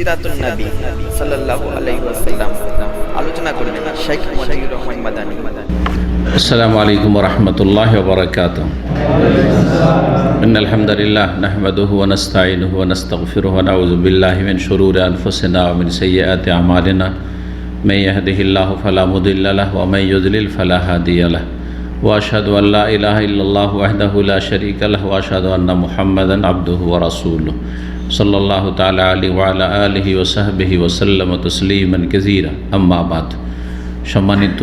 সিরাতুন নবী সাল্লাল্লাহু আলাইহি ওয়াসাল্লাম আলোচনা করবেন শেখ মজিবুর রহমান মাদানী। السلام عليكم ورحمة الله وبركاته. إن الحمد لله نحمده ونستعينه ونستغفره ونعوذ بالله من شرور أنفسنا ومن سيئات أعمالنا من يهده الله فلا مضل له ومن يضلل فلا هادي له وأشهد أن لا إله إلا الله وحده لا شريك له وأشهد أن محمدا عبده ورسوله صلى الله تعالى عليه وعلى آله وصحبه وسلم تسليما كثيرا أما بعد. সম্মানিত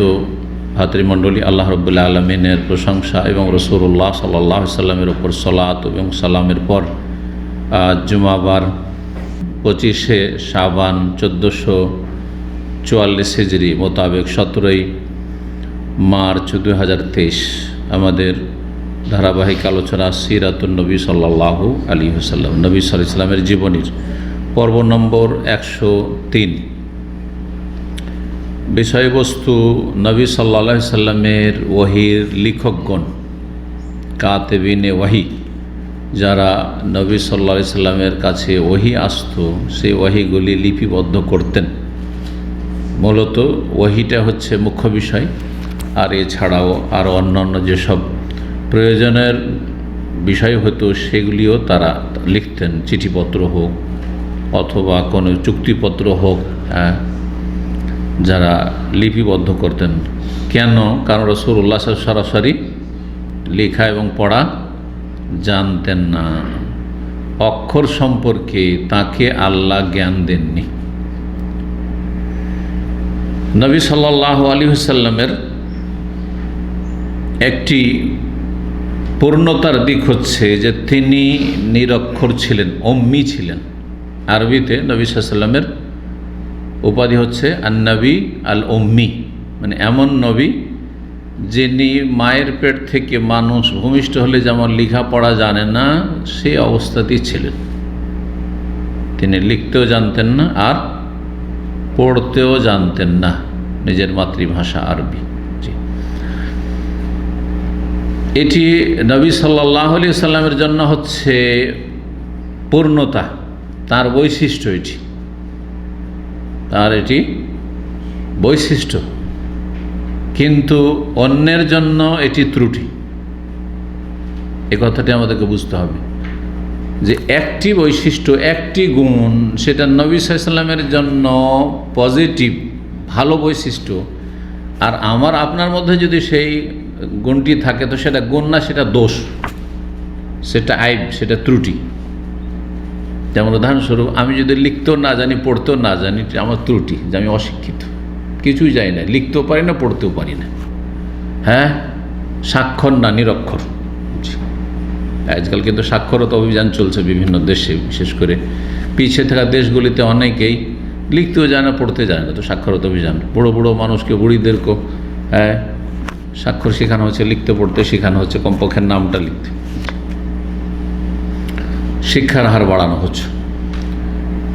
ভাতৃমণ্ডলী, আল্লাহ রাব্বুল আলামিনের প্রশংসা এবং রাসূলুল্লাহ সাল্লাল্লাহু আলাইহি সাল্লামের উপর সালাত এবং সালামের পর জুমাবার 25শে শাবান 1444 হিজরি মোতাবেক 17ই মার্চ 2023 আমাদের ধারাবাহিক আলোচনা সিরাতুন নবী সাল্লাল্লাহু আলাইহি ওয়াসাল্লাম, নবী সাল্লাল্লাহু আলাইহি ওয়াসাল্লামের জীবনীর পর্ব নম্বর 103। বিষয়বস্তু নবী সাল্লাল্লাহু আলাইহি সাল্লামের ওহীর লেখকগণ, কাতেবিনে ওহী, যারা নবী সাল্লাল্লাহু আলাইহি সাল্লামের কাছে ওহী আসতো সেই ওহীগুলি লিপিবদ্ধ করতেন। মূলত ওহীটা হচ্ছে মুখ্য বিষয়, আর এছাড়াও আরও অন্যান্য যেসব প্রয়োজনের বিষয় হতো সেগুলিও তারা লিখতেন, চিঠিপত্র হোক অথবা কোনো চুক্তিপত্র হোক, যারা লিপিবদ্ধ করতেন। কেন? কারণ রাসূলুল্লাহ সরাসরি লেখা এবং পড়া জানতেন না, অক্ষর সম্পর্কে তাকে আল্লাহ জ্ঞান দেননি। নবী সাল্লাল্লাহু আলাইহি ওয়াসাল্লামের একটি পূর্ণতার দিক হচ্ছে যে তিনি নিরক্ষর ছিলেন, উম্মি ছিলেন। আরবিতে নবী সাল্লাল্লাহু আলাইহি ওয়াসাল্লামের উপাধি হচ্ছে আন-নবী আল উম্মি, মানে এমন নবী যিনি মায়ের পেট থেকে মানুষ ভূমিষ্ঠ হলে যেমন লেখাপড়া জানে না সেই অবস্থাতেই ছিলেন। তিনি লিখতেও জানতেন না আর পড়তেও জানতেন না, নিজের মাতৃভাষা আরবি। এটি নবী সাল্লাল্লাহু আলাইহি সাল্লামের জন্য হচ্ছে পূর্ণতা, তার বৈশিষ্ট্য, এটি বৈশিষ্ট্য। কিন্তু অন্যের জন্য এটি ত্রুটি। এ কথাটি আমাদেরকে বুঝতে হবে যে একটি বৈশিষ্ট্য, একটি গুণ, সেটা নবী সাল্লাল্লাহু আলাইহি সাল্লামের জন্য পজিটিভ, ভালো বৈশিষ্ট্য, আর আমার আপনার মধ্যে যদি সেই গুণটি থাকে তো সেটা গুণ না, সেটা দোষ, সেটা আইব, সেটা ত্রুটি। যেমন উদাহরণস্বরূপ, আমি যদি লিখতেও না জানি, পড়তেও না জানি, আমার ত্রুটি যে আমি অশিক্ষিত, কিছুই জানি না, লিখতেও পারি না, পড়তেও পারি না। স্বাক্ষর না, নিরক্ষর। আজকাল কিন্তু সাক্ষরতা অভিযান চলছে বিভিন্ন দেশে, বিশেষ করে পিছিয়ে থাকা দেশগুলিতে অনেকেই লিখতেও জানে না, পড়তে জানে না, তো সাক্ষরতা অভিযান। বুড়ো বুড়ো মানুষকে, বুড়িদেরকেও স্বাক্ষর শেখানো হচ্ছে, লিখতে পড়তে শেখানো হচ্ছে, কমপক্ষের নামটা লিখতে। শিক্ষার হার বাড়ানো হচ্ছে।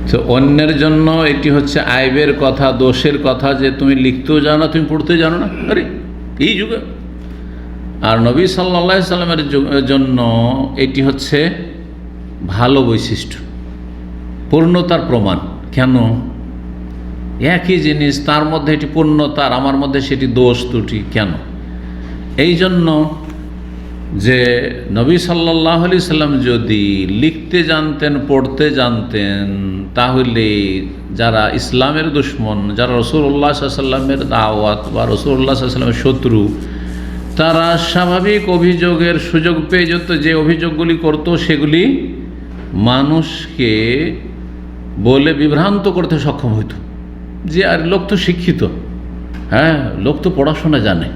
তো অন্যের জন্য এটি হচ্ছে আইবের কথা, দোষের কথা, যে তুমি লিখতেও জানো না, তুমি পড়তেও জানো না, আরে এই যুগে। আর নবী সাল্লাল্লাহু আলাইহি সাল্লামের জন্য এটি হচ্ছে ভালো বৈশিষ্ট্য, পূর্ণতার প্রমাণ। কেন? একই জিনিস, তার মধ্যে এটি পূর্ণতা আর আমার মধ্যে সেটি দোষ, ত্রুটি। কেন? এই জন্য যে নবী সাল্লাল্লাহু আলাইহি সাল্লাম যদি লিখতে জানতেন, পড়তে জানতেন, তাহলে যারা ইসলামের দুশমন, যারা রাসূলুল্লাহ সাল্লাল্লাহু আলাইহি সাল্লামের দাওয়াত বা রাসূলুল্লাহ সাল্লাল্লাহু আলাইহি সাল্লামের শত্রু, তারা স্বাভাবিক অভিযোগের সুযোগ পেয়ে যেত। যে অভিযোগগুলি করত সেগুলি মানুষকে বলে বিভ্রান্ত করতে সক্ষম হইত, যে আর লোক তো শিক্ষিত, লোক তো পড়াশোনা জানে,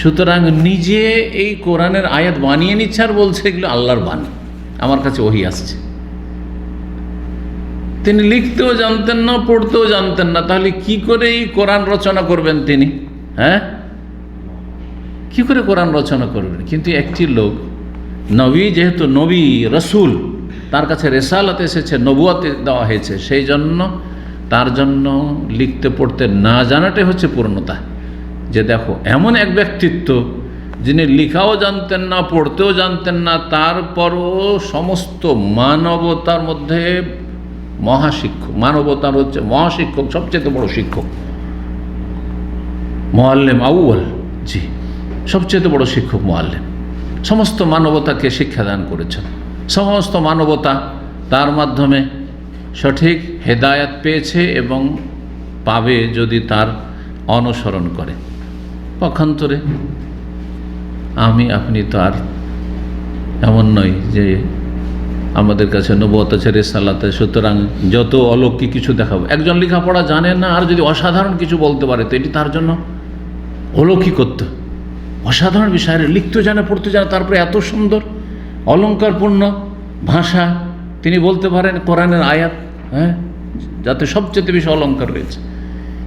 সুতরাং নিজে এই কোরআনের আয়াত বানিয়ে নিচ্ছে আর বলছে এগুলো আল্লাহর বাণী, আমার কাছে ওহী আসছে। তিনি লিখতেও জানতেন না, পড়তেও জানতেন না, তাহলে কি করে এই কোরআন রচনা করবেন তিনি? কি করে কোরআন রচনা করবেন? কিন্তু একটি লোক, নবী, যেহেতু নবী রসুল, তার কাছে রেসালাত এসেছে, নবুয়ত দেওয়া হয়েছে, সেই জন্য তার জন্য লিখতে পড়তে না জানাটাই হচ্ছে পূর্ণতা। যে দেখো, এমন এক ব্যক্তিত্ব যিনি লেখাও জানতেন না, পড়তেও জানতেন না, তারপরও সমস্ত মানবতার মধ্যে মহাশিক্ষক, মানবতার হচ্ছে মহাশিক্ষক, সবচেয়ে বড় শিক্ষক, মুআল্লিম আউয়াল, জি, সবচেয়ে বড় শিক্ষক মুআল্লিম। সমস্ত মানবতাকে শিক্ষাদান করেছেন। সমস্ত মানবতা তার মাধ্যমে সঠিক হেদায়াত পেয়েছে এবং পাবে যদি তার অনুসরণ করে। পক্ষান্তরে আমি আপনি তো আর এমন নই যে আমাদের কাছে নবুয়ত আছে, রিসালাত আছে, সুতরাং যত অলৌকিক কিছু দেখাবো। একজন লেখাপড়া জানে না আর যদি অসাধারণ কিছু বলতে পারে তো এটি তার জন্য অলৌকিকত্ব, অসাধারণ বিষয়। লিখতে জানে, পড়তে জানে, তারপরে এত সুন্দর অলঙ্কারপূর্ণ ভাষা তিনি বলতে পারেন, কোরআনের আয়াত, হ্যাঁ, যাতে সবচেয়ে বেশি অলঙ্কার রয়েছে।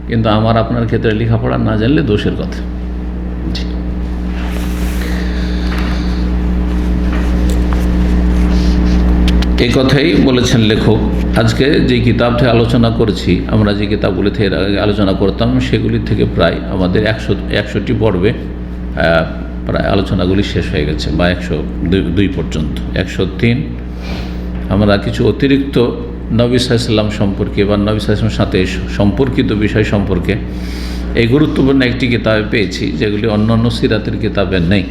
কিন্তু আমার আপনার ক্ষেত্রে লেখাপড়া না জানলে দোষের কথা। এই কথাই বলেছেন লেখক। আজকে যে কিতাব থেকে আলোচনা করেছি, আমরা যে কিতাবগুলি থেকে আলোচনা করতাম সেগুলি থেকে প্রায় আমাদের 100টি পর্বে প্রায় আলোচনাগুলি শেষ হয়ে গেছে, বা 102 পর্যন্ত। 103 আমরা কিছু অতিরিক্ত নবী সাল্লাল্লাহু আলাইহি ওয়াসাল্লাম সম্পর্কে বা নবী সাল্লাল্লাহু আলাইহি ওয়াসাল্লামের সাথে সম্পর্কিত বিষয় সম্পর্কে এই গুরুত্বপূর্ণ একটি কিতাবে পেয়েছি, যেগুলি অন্য অন্য সিরাতের কিতাবে নেই।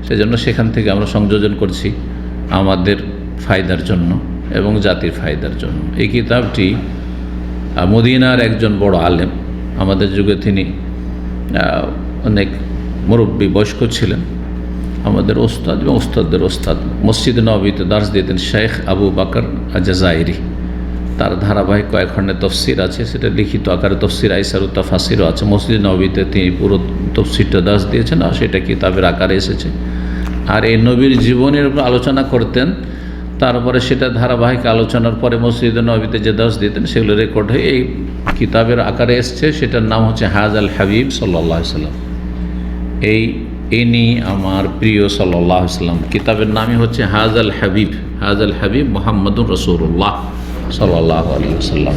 সেজন্য সেখান থেকে আমরা সংযোজন করছি আমাদের ফায়দার জন্য এবং জাতির ফায়দার জন্য। এই কিতাবটি মদিনার একজন বড় আলেম, আমাদের যুগে তিনি অনেক মুরব্বী, বয়স্ক ছিলেন, আমাদের ওস্তাদ এবং ওস্তাদদের ওস্তাদ, মসজিদ নববীতে দার্স দিতেন শেখ আবু বকর আল-জাযাইরি। তার ধারাবাহিক কয়েক খণ্ডের তফসির আছে, সেটা লিখিত আকারে তফসির আইসার ও তাফাসিরও আছে। মসজিদ নববীতে তিনি পুরো তফসিরটা দার্স দিয়েছেন, আর সেটা কিতাবের আকারে এসেছে। আর এই নবীর জীবনের উপর আলোচনা করতেন, তারপরে সেটা ধারাবাহিক আলোচনার পরে মসজিদ নববীতে যে দার্স দিতেন সেগুলো রেকর্ড হয়ে এই কিতাবের আকারে এসছে। সেটার নাম হচ্ছে হাযাল হাবিব সাল্লাল্লাহু আলাইহি ওয়াসাল্লাম, ইনি আমার প্রিয় সাল্লাল্লাহু আলাইহি ওয়াসাল্লাম। কিতাবের নামই হচ্ছে হাযাল হাবিব, হাযাল হাবিব মুহাম্মাদুর রাসূলুল্লাহ সাল্লাল্লাহু আলাইহি ওয়াসাল্লাম।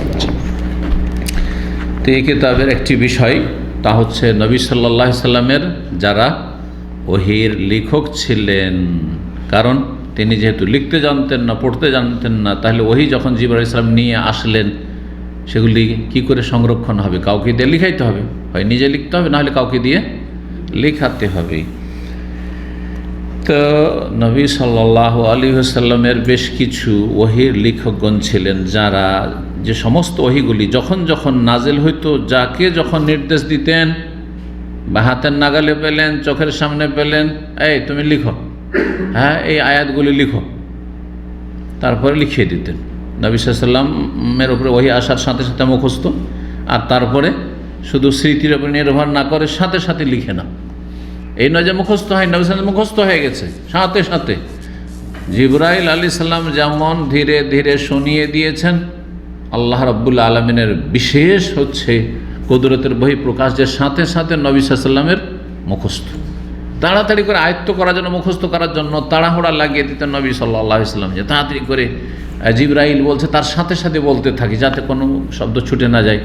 তো এই কিতাবের একটি বিষয়, তা হচ্ছে নবী সাল্লাল্লাহু আলাইহি ওয়াসাল্লামের যারা ওহীর লেখক ছিলেন, কারণ তিনি যেহেতু লিখতে জানতেন না, পড়তে জানতেন না, তাহলে ওহী যখন জিবরাইল আলাইহিস সালাম নিয়ে আসলেন সেগুলি কি করে সংরক্ষণ হবে? কাউকে দিয়ে লিখাইতে হবে, হয় নিজে লিখতে হবে, নাহলে কাউকে দিয়ে লেখাতে হবে। তো নবী সাল্লাল্লাহু আলাইহি ওয়াসাল্লামের বেশ কিছু ওহীর লেখকগণ ছিলেন, যারা যে সমস্ত ওহীগুলি যখন যখন নাজিল হইতো, যাকে যখন নির্দেশ দিতেন বা হাতের নাগালে পেলেন, চোখের সামনে পেলেন, এই তুমি লিখো, হ্যাঁ এই আয়াতগুলি লিখো, তারপরে লিখিয়ে দিতেন। নবী সাল্লাল্লাহু আলাইহি ওয়াসাল্লামের উপরে ওহী আসার সাথে সাথে মুখস্থ, আর তারপরে শুধু স্মৃতির উপর নির্ভর না করে সাথে সাথে লিখে না। এই নয় যে মুখস্থ হয়, নবী সাল্লাল্লাহু আলাইহি ওয়াসাল্লাম মুখস্থ হয়ে গেছে, সাথে সাথে জিবরাইল আলাইহিস সালাম যেমন ধীরে ধীরে শুনিয়ে দিয়েছেন, আল্লাহ রাব্বুল আলামিনের বিশেষ হচ্ছে কুদরতের বহিঃপ্রকাশ, যে সাথে সাথে নবী সাল্লাল্লাহু আলাইহি ওয়াসাল্লামের মুখস্থ। তাড়াতাড়ি করে আয়ত্ত করার জন্য, মুখস্থ করার জন্য তাড়াহুড়া লাগিয়ে দিতেন নবী সাল্লাল্লাহু আলাইহি ওয়াসাল্লাম, যে তাড়াতাড়ি করে জিবরাইল বলছে তার সাথে সাথে বলতে থাকি, যাতে কোনো শব্দ ছুটে না যায়।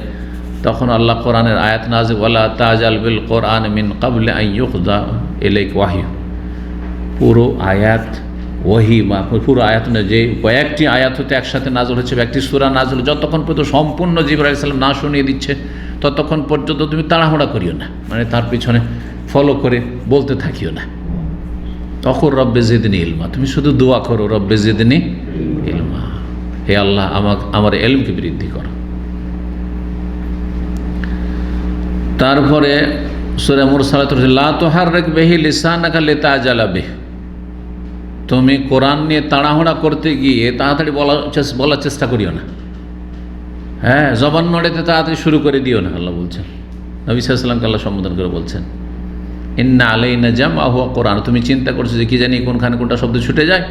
তখন আল্লাহ কোরআনের আয়াত নাযিল, ওয়ালা তাজাল বিল কোরআন মিন ক্বাবলি আন ইউকযা ইলাইকা ওয়াহয়ু। পুরো আয়াত ওহী, বা পুরো আয়াত না, যে কয়েকটি আয়াত হতে একসাথে নাযিল হচ্ছে, একটি সূরা নাযিল, যতক্ষণ পর্যন্ত সম্পূর্ণ জিবরাইল আলাইহিস সালাম না শুনিয়ে দিচ্ছে ততক্ষণ পর্যন্ত তুমি তাড়াহুড়া করিও না, মানে তার পিছনে ফলো করে বলতে থাকিও না। তখন রব্বে জিদনি ইলমা, তুমি শুধু দোয়া করো, রব্বে জিদনি ইলমা, হে আল্লাহ আমার ইলমকে বৃদ্ধি করো। তারপরে সূরা মুরসালাত, লা তুহাররিক বিহি লিসানাকা লিতাজালা বিহি, তুমি কোরআন নিয়ে তাড়াহুড়া করতে গিয়ে তাড়াতাড়ি বলার চেষ্টা করিও না, হ্যাঁ জবান নড়েতে তাড়াতাড়ি শুরু করে দিও না। আল্লাহ বলছেন, নবী সাল্লাল্লাহু আলাইহি ওয়াসাল্লামকে আল্লাহ সম্বোধন করে বলছেন, ইন্না আলাইনা জামআহু ওয়া কোরআন, তুমি চিন্তা করছো যে কি জানি কোনখানে কোনটা শব্দ ছুটে যায়।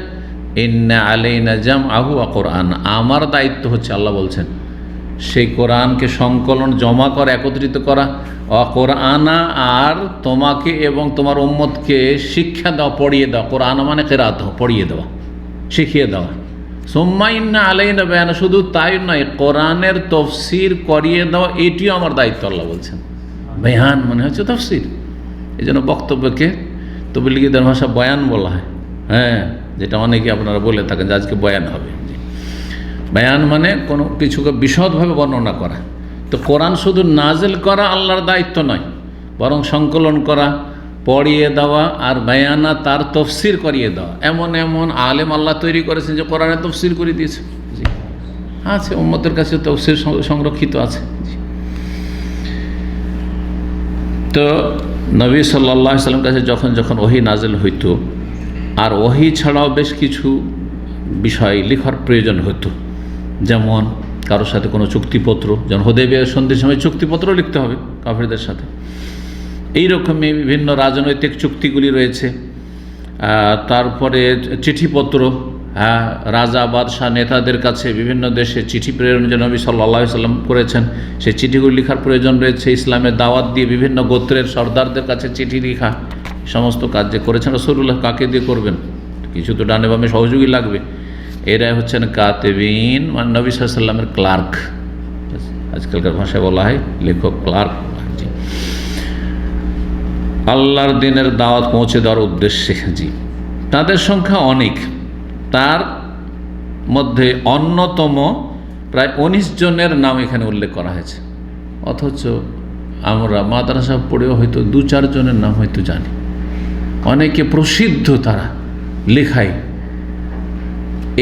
ইন্না আলাইনা জামআহু ওয়া কোরআন, আমার দায়িত্ব হচ্ছে, আল্লাহ বলছেন, সেই কোরআনকে সংকলন, জমা করা, একত্রিত করা, ওয়া কোরআনা, আর তোমাকে এবং তোমার উম্মতকে শিক্ষা দেওয়া, পড়িয়ে দেওয়া। কোরআন মানে কিরাত, পড়িয়ে দেওয়া, শিখিয়ে দেওয়া। সুম্মা ইন্না আলাইনা বায়ানা, শুধু তাই নয়, কোরআনের তফসির করিয়ে দেওয়া, এটিও আমার দায়িত্ব। আল্লাহ বলছেন, বয়ান মানে হচ্ছে তফসির। এই জন্য বক্তব্যকে তবলিগীদের ভাষা বয়ান বলা হয়, হ্যাঁ, যেটা অনেকে আপনারা বলে থাকেন যে আজকে বয়ান হবে। বায়ান মানে কোনো কিছুকে বিশদভাবে বর্ণনা করা। তো কোরআন শুধু নাজিল করা আল্লাহর দায়িত্ব নয়, বরং সংকলন করা, পড়িয়ে দেওয়া, আর বায়ানা তার তফসির করিয়ে দেওয়া। এমন এমন আলেম আল্লাহ তৈরি করেছেন যে কোরআনে তফসির করে দিয়েছে। জি আছে, উম্মতের কাছে তফসির সংরক্ষিত আছে। তো নবী সাল্লাল্লাহু আলাইহি ওয়াসাল্লাম কাছে যখন যখন ওহী নাজিল হইতো, আর ওহী ছাড়াও বেশ কিছু বিষয় লেখার প্রয়োজন হতো, যেমন কারোর সাথে কোনো চুক্তিপত্র, যেমন হুদায়বিয়া সন্ধির সময় চুক্তিপত্র লিখতে হবে কাফেরদের সাথে। এইরকমই বিভিন্ন রাজনৈতিক চুক্তিগুলি রয়েছে। তারপরে চিঠিপত্র, রাজা বাদশাহ নেতাদের কাছে বিভিন্ন দেশে চিঠি প্রেরণ যে নবী সাল্লাল্লাহু আলাইহি ওয়াসাল্লাম করেছেন, সেই চিঠিগুলি লেখার প্রয়োজন রয়েছে। ইসলামের দাওয়াত দিয়ে বিভিন্ন গোত্রের সর্দারদের কাছে চিঠি লেখা, সমস্ত কাজ যে করেছেন রাসূলুল্লাহ, কাকে দিয়ে করবেন? কিছু তো ডানে বামে সহযোগী লাগবে। এরাই হচ্ছেন কাতেবিন, মানে নবী সাল্লাল্লাহু আলাইহি ওয়াসাল্লামের ক্লার্ক, আজকালকার ভাষায় বলা হয় লেখক, ক্লার্ক। আল্লাহর দিনের দাওয়াত পৌঁছে দেওয়ার উদ্দেশ্যে। জি, তাদের সংখ্যা অনেক। তার মধ্যে অন্যতম প্রায় 19 জনের নাম এখানে উল্লেখ করা হয়েছে, অথচ আমরা মাদ্রাসা পড়েও হয়তো 2-4 জনের নাম হয়তো জানি। অনেকে প্রসিদ্ধ তারা লেখায়।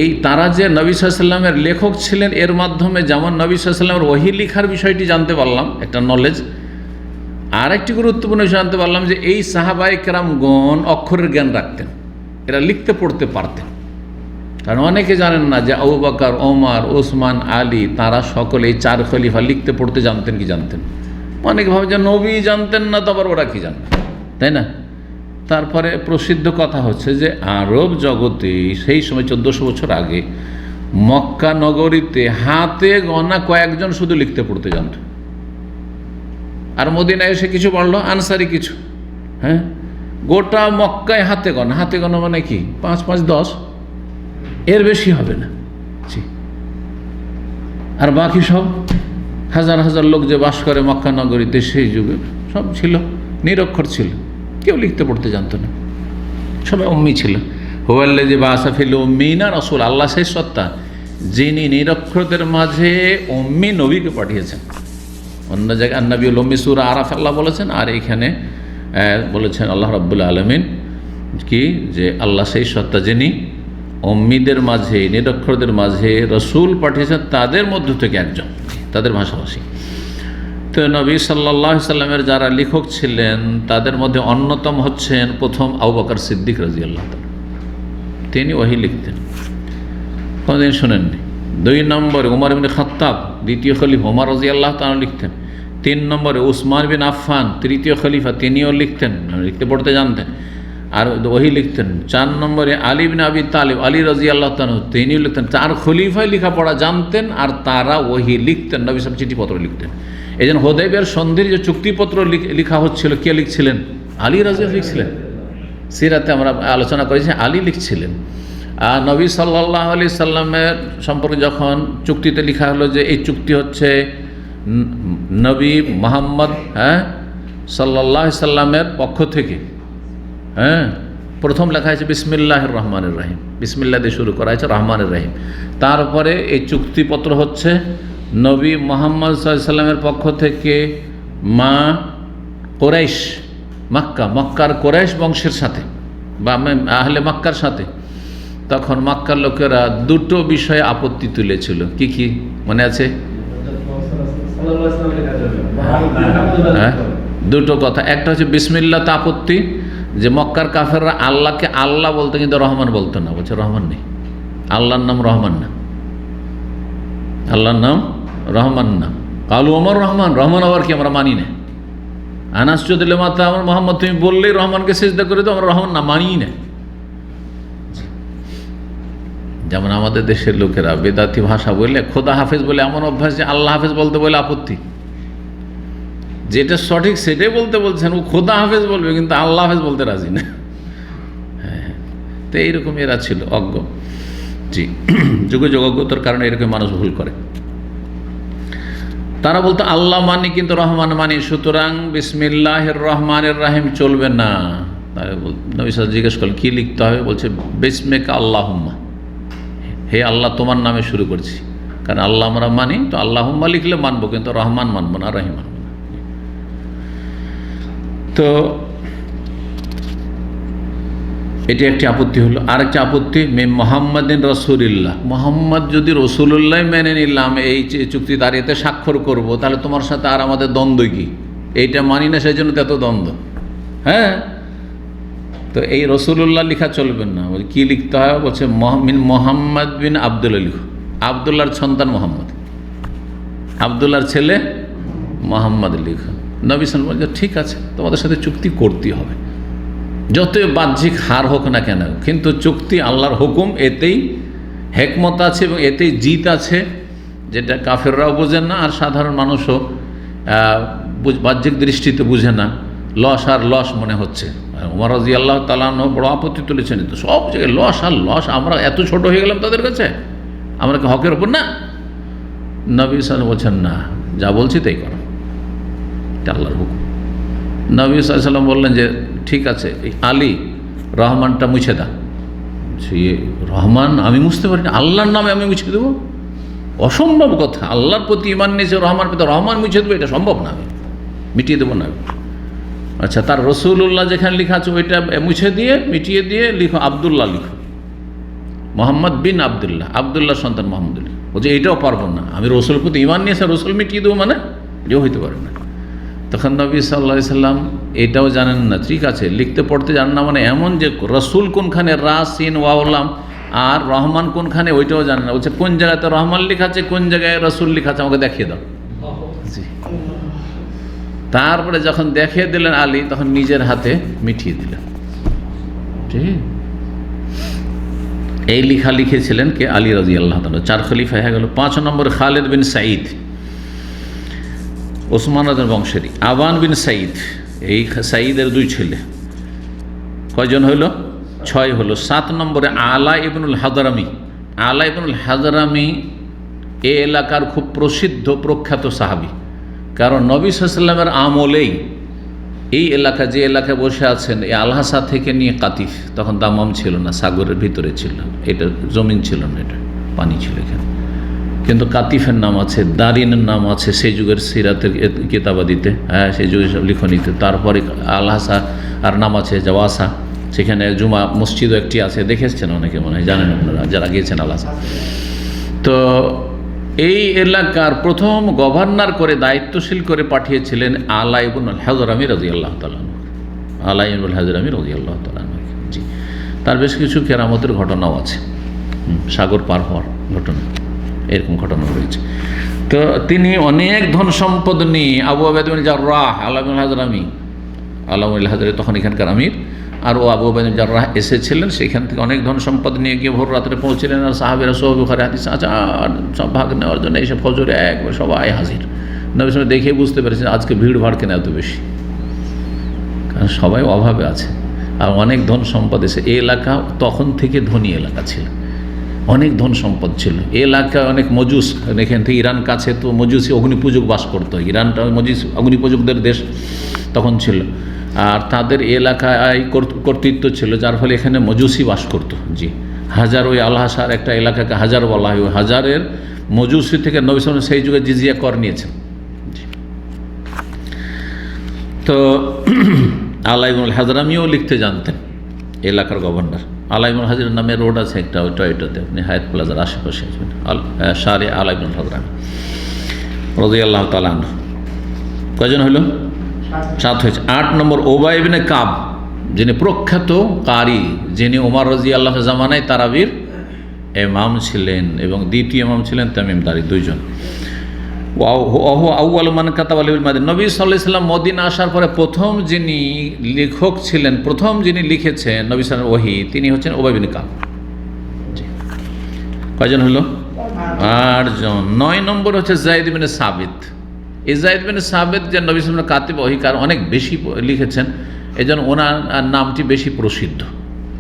এই তারা যে নবী সাল্লাল্লাহু আলাইহি ওয়াসাল্লামের লেখক ছিলেন, এর মাধ্যমে যেমন নবী সাল্লাল্লাহু আলাইহি ওয়াসাল্লামের ওহী লেখার বিষয়টি জানতে পারলাম, একটা নলেজ। আর একটি গুরুত্বপূর্ণ জানতে পারলাম যে এই সাহাবায়ে কেরামগণ অক্ষরের জ্ঞান রাখতেন, এরা লিখতে পড়তে পারতেন। কারণ অনেকে জানেন না যে আবু বকর, ওমর, ওসমান, আলী তারা সকলে এই 4 খলিফা লিখতে পড়তে জানতেন কি জানতেন? অনেকে ভাবে যে নবী জানতেন না, তো আবার ওরা কি জানতেন, তাই না? তারপরে প্রসিদ্ধ কথা হচ্ছে যে আরব জগতে সেই সময় 1400 বছর আগে মক্কা নগরীতে হাতে গোনা কয়েকজন শুধু লিখতে পড়তে জানত। আর মদিনায় এসে কিছু বাড়লো, আনসারি কিছু। হ্যাঁ, গোটা মক্কায় হাতে গোনা মানে কি 5, 5, 10, এর বেশি হবে না। জি, আর বাকি সব হাজার হাজার লোক যে বাস করে মক্কা নগরীতে সেই যুগে, সব ছিল নিরক্ষর, ছিল, কেউ লিখতে পড়তে জানতো না, সবাই উম্মি ছিল। হুয়াল্লাযী বাআসা ফিল উম্মিয়িনা রাসূল, আল্লাহ সেই সত্তা যিনি নিরক্ষরদের মাঝে উম্মি নবীকে পাঠিয়েছেন। অন্য জায়গায় আন-নবিয়ুল উম্মি সূরা আরাফ আল্লাহ বলেছেন, আর এখানে বলেছেন আল্লাহ রাব্বুল আলামিন কি, যে আল্লাহ সেই সত্তা যিনি উম্মিদের মাঝে, নিরক্ষরদের মাঝে রসুল পাঠিয়েছেন, তাদের মধ্য থেকে একজন, তাদের ভাষাভাষী। তো নবী সাল্লাল্লাহু আলাইহি সাল্লামের যারা লেখক ছিলেন তাদের মধ্যে অন্যতম হচ্ছেন প্রথম আবু বকর সিদ্দিক রাদিয়াল্লাহু তাআলা, তিনি ওহী লিখতেন, কোনদিন শুনেননি। 2 নম্বরে উমর ইবনে খাত্তাব, দ্বিতীয় খলিফা, উমর রাদিয়াল্লাহু তাআলা লিখতেন। 3 নম্বরে উসমান বিন আফফান, তৃতীয় খলিফা, তিনিও লিখতেন, লিখতে পড়তে জানতেন আর ওহী লিখতেন। 4 নম্বরে আলী ইবনে আবি তালিব, আলী রাদিয়াল্লাহু তাআলা, তিনিও লিখতেন। 4 খলিফায় লেখাপড়া জানতেন আর তারা ওহী লিখতেন, নবী সাহেব চিঠিপত্র লিখতেন। এই জন্য হুদায়বিয়ার সন্ধির যে চুক্তিপত্র লেখা হচ্ছিল, কে লিখছিলেন? আলী রাদিয়াল্লাহু লিখছিলেন। সিরাতে আমরা আলোচনা করেছি, আলী লিখছিলেন। আর নবী সাল্লাল্লাহু আলাইহি সাল্লামের সম্পর্কে যখন চুক্তিতে লেখা হলো যে এই চুক্তি হচ্ছে নবী মুহাম্মদ সাল্লাল্লাহু আলাইহি সাল্লামের পক্ষ থেকে, প্রথম লেখা হয়েছে বিসমিল্লাহির রহমানির রহিম, বিসমিল্লাহ দিয়ে শুরু করা হয়েছে, রহমানির রহিম। তারপরে এই চুক্তিপত্র হচ্ছে নবী মুহাম্মদ সাল্লাল্লাহু আলাইহি সাল্লামের পক্ষ থেকে মা কুরাইশ, মক্কার কুরাইশ বংশের সাথে বা আহলে মক্কার সাথে। তখন মক্কার লোকেরা 2টো বিষয়ে আপত্তি তুলেছিল। কি কি মনে আছে? হ্যাঁ, 2টো কথা। একটা হচ্ছে বিসমিল্লাহতে আপত্তি, যে মক্কার কাফেররা আল্লাহকে আল্লাহ বলতে, কিন্তু রহমান বলতো না, বলছে রহমান নেই, আল্লাহর নাম রহমান না, আল্লাহর নাম রহমান না। কালু ওমর রহমান, রহমান আবার কি, আমরা মানি না। আনাস চৌধুরী মাতা আমার মোহাম্মদ, তুমি বললেই রহমানকে সিজদা করে তো, আমরা রহমান না মানি না। যেমন আমাদের দেশের লোকেরা বেদাতি ভাষা বললে খোদা হাফেজ বলে এমন অভ্যাস যে আল্লাহ হাফেজ বলতে বলে আপত্তি। যেটা সঠিক সেটাই বলতে বলছেন, ও খোদা হাফেজ বলবে কিন্তু আল্লাহ হাফেজ বলতে রাজি না। হ্যাঁ, তো এইরকম এরা ছিল অজ্ঞ। জি, যুগে যোগ্যতার কারণে এরকম মানুষ ভুল করে। তারা বলতো আল্লাহ মানি কিন্তু রহমান মানি, সুতরাং বিসমিল্লাহির রহমানির রহিম চলবে না। তাই নবী সাল্লাল্লাহু জিজ্ঞেস করলেন কি লিখতে হবে, বলছে বিসমিকা আল্লাহুম্মা, হে আল্লাহ তোমার নামে শুরু করছি। কারণ আল্লাহ আমরা মানি, তো আল্লাহুম্মা লিখলে মানবো, কিন্তু রহমান মানবো না, রহিম মানবো না। তো এটি একটি আপত্তি হলো। আরেকটি আপত্তি, মোহাম্মদিন রসুলিল্লাহ, মোহাম্মদ যদি রসুল্লাহ মেনে নিলাম, এই চুক্তি দাঁড়িয়েতে স্বাক্ষর করব, তাহলে তোমার সাথে আর আমাদের দ্বন্দ্ব কি? এইটা মানি না, সেই জন্য তো এত দ্বন্দ্ব। হ্যাঁ, তো এই রসুল্লাহ লেখা চলবে না। কি লিখতে হয়? বলছে মোহাম্মদ বিন আবদুল্লাহ লিখো। আবদুল্লাহর সন্তান মোহাম্মদ, আবদুল্লাহর ছেলে মোহাম্মদ লিখো। নবী সাল্লাল্লাহু আলাইহি ওয়াসাল্লাম বলছে ঠিক আছে, তোমাদের সাথে চুক্তি করতেই হবে, যতই বাহ্যিক হার হোক না কেন, কিন্তু চুক্তি আল্লাহর হুকুম, এতেই হেকমত আছে এবং এতেই জিত আছে, যেটা কাফেররাও বোঝেন না আর সাধারণ মানুষও বাহ্যিক দৃষ্টিতে বুঝে না। লস আর লস মনে হচ্ছে। ওমর রাদিয়াল্লাহু তাআলা আনহু বড় আপত্তি তুলেছেন, তো সব জায়গায় লস আর লস, আমরা এত ছোট হয়ে গেলাম তাদের কাছে, আমরা কি হকের ওপর না? নবী সাল্লাল্লাহু আলাইহি ওয়াসাল্লাম বলছেন না, যা বলছি তাই করো, এটা আল্লাহর হুকুম। নবী সাল্লাল্লাহু আলাইহি ওয়াসাল্লাম বললেন যে ঠিক আছে, আলী রহমানটা মুছে দাও। সে রহমান আমি মুছতে পারি না, আল্লাহর নামে আমি মুছে দেবো? অসম্ভব কথা। আল্লাহর প্রতি ঈমান নিয়েছে, রহমান পেতে রহমান মুছে দেবো, এটা সম্ভব না, আমি মিটিয়ে দেবো না। আচ্ছা, তার রসুল্লাহ যেখানে লেখা আছে ওইটা মুছে দিয়ে মিটিয়ে দিয়ে লিখো আবদুল্লাহ লিখো, মোহাম্মদ বিন আবদুল্লাহ, আবদুল্লাহ সন্তান মোহাম্মদুল্লাহ। বলছে এইটাও পারবো না, আমি রসুল প্রতি ঈমান নিয়েছে, রসুল মিটিয়ে দেবো মানে? এটাও হইতে পারে না। তখন নবী সাল্লাল্লাহু আলাইহি সাল্লাম এটাও জানেন না, ঠিক আছে লিখতে পড়তে জানেন না মানে এমন যে রসুল কোনখানে রা সিন ওয়াউলাম আর রহমান কোনখানে ওইটাও জানেন না। বলছে কোন জায়গাতে রহমান লেখা আছে, কোন জায়গায় রসুল লেখা আছে, আমাকে দেখিয়ে দাও। তারপরে যখন দেখিয়ে দিলেন আলী, তখন নিজের হাতে মিটিয়ে দিলেন। ঠিক, এই লেখা লিখেছিলেন কে? আলী রাদিয়াল্লাহু তাআলা। 4 খলিফা হয়ে গেল। 5 নম্বর খালিদ বিন সাঈদ, ওসমান রাদের বংশেরই। আবান বিন সাঈদ, এই সাঈদের 2 ছেলে। কয়জন হইল? 6 হলো। 7 নম্বরে আলা ইবনুল হাদরামি। আলা ইবনুল হাদরামি এই এলাকার খুব প্রসিদ্ধ প্রখ্যাত সাহাবী, কারণ নবী সাল্লাল্লাহু আলাইহি ওয়াসাল্লামের আমলেই এই এলাকা, যে এলাকায় বসে আছেন, এই আলহাসা থেকে নিয়ে কাতিফ, তখন দামাম ছিল না, সাগরের ভিতরে ছিল, এটা জমিন ছিল না, এটা পানি ছিল এখানে। কিন্তু কাতিফের নাম আছে, দারিনের নাম আছে সেই যুগের সিরাতের কিতাবাদিতে, হ্যাঁ সেই যুগের সব লিখনিতে। তারপরে আলহাসা আর নাম আছে জাওয়াসা, সেখানে জুমা মসজিদও একটি আছে, দেখেছেন অনেকে, মনে হয় জানেন আপনারা যারা গিয়েছেন আলহাসা। তো এই এলাকার প্রথম গভর্নর করে, দায়িত্বশীল করে পাঠিয়েছিলেন আলা ইবনুল হাজরামি রাদিয়াল্লাহু তাআলা আনহু। আলা ইবনুল হাজরামি রাদিয়াল্লাহু তাআলা আনহু, জি। তার বেশ কিছু কেরামতের ঘটনাও আছে, সাগর পার হওয়ার ঘটনা, এরকম ঘটনা রয়েছে। তো তিনি অনেক ধন সম্পদ নিয়ে, আবু উবাইদা বিন জাররাহ, আলা ইবনুল হাজরামি, আলা ইবনুল হাজরামি তখন এখানকার আমির, আর ও আবু উবাইদা বিন জাররাহ এসেছিলেন, সেখান থেকে অনেক ধন সম্পদ নিয়ে গিয়ে ভোর রাত্রে পৌঁছলেন। আর সাহাবীরা সহিহ বুখারী হাদিস আছে, সব ভাগ নেওয়ার জন্য এসে ফজরে একবার সবাই হাজির। নবী সাল্লাল্লাহু দেখে বুঝতে পেরেছেন আজকে ভিড় ভাড় কেন এত বেশি, কারণ সবাই অভাবে আছে আর অনেক ধন সম্পদ এসে। এই এলাকা তখন থেকে ধনী এলাকা ছিল, অনেক ধন সম্পদ ছিল। এই এলাকায় অনেক মজুস, এখান থেকে ইরান কাছে, তো মজুসি অগ্নিপূজক বাস করতো। ইরানটা মজুস অগ্নিপূজকদের দেশ তখন ছিল, আর তাদের এলাকায় কর্তৃত্ব ছিল, যার ফলে এখানে মজুসি বাস করতো। জি, হাজার, ওই আলহাসার একটা এলাকাকে হাজার বলা হয়, ওই হাজারের মজুসি থেকে নবী সাল্লাল্লাহু আলাইহি ওয়াসাল্লাম সেই যুগে জিজিয়া কর নিয়েছেন। তো আলা ইবনুল হাজরামিও লিখতে জানতেন, এলাকার গভর্নর। আলা ইবনুল হাজরাম নামে রোড আছে একটা, ওইটা এটাতে আপনি হায়াত প্লাজার আশেপাশে শারে আলা ইবনুল হাজরামি রাদিয়াল্লাহু তাআলা আনহু। কয়জন হইল? 7 হয়েছে। 8 নম্বর উবাই ইবনে কাব, যিনি প্রখ্যাত কারি, যিনি ওমর রাদিয়াল্লাহু আনহু জামানায় তারাবির ইমাম ছিলেন এবং দ্বিতীয় ইমাম ছিলেন তামিম দারি, 2 জন। আউয়াল মান কাতাবা লিল মাদিনা, নবী সাল্লাল্লাহু আলাইহি ওয়াসাল্লাম মদিনা আসার পরে প্রথম যিনি লেখক ছিলেন, প্রথম যিনি লিখেছেন নবী সাল্লাল্লাহু ওহী, তিনি হচ্ছেন উবাই ইবনে কাব। কয়জন হলো? 8 জন। 9 নম্বর হচ্ছে যায়েদ ইবনে সাবিত। এই যায়েদ ইবনে সাবিত যে নবী সাল্লাল্লাহু আলাইহি ওয়াসাল্লাম কাতিব ওহী, কারণ অনেক বেশি লিখেছেন, এজন্য ওনার নামটি বেশি প্রসিদ্ধ